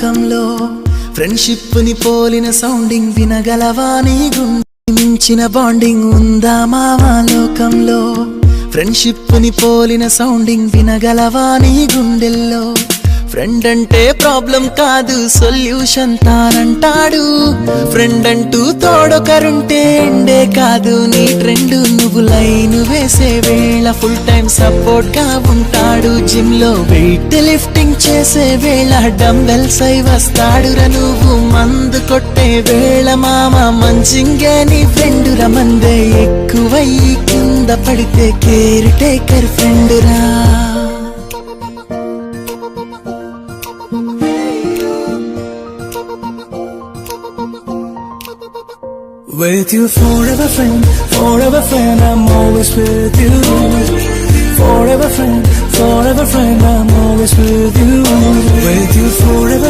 లోకంలో ఫ్రెండ్షిప్ ని పోలిన సౌండింగ్ వినగలవా నీ గుండె మించిన బాండింగ్ ఉందా మావా లోకంలో ఫ్రెండ్షిప్ ని పోలిన సౌండింగ్ వినగలవా నీ గుండెల్లో ఫ్రెండ్ అంటే ప్రాబ్లం కాదు సొల్యూషన్ తానంటాడు ఫ్రెండ్ అంటూ తోడొకరుంటే ఎండే కాదు నీ ట్రెండ్ నువ్వు లైన్ వేసే వేళ ఫుల్ టైం సపోర్ట్ గా ఉంటాడు జిమ్ లో వెయిట్ లిఫ్టింగ్ చేసే వేళ డంబెల్స్ అయి వస్తాడురా నువ్వు మందు కొట్టే వేళ మామ మంచింగే నీ ఫ్రెండ్ రా మందే ఎక్కువై కింద పడితే కేర్ టేకర్ ఫ్రెండ్ రా With you forever friend, I'm always with you. Forever friend, I'm always with you. With you forever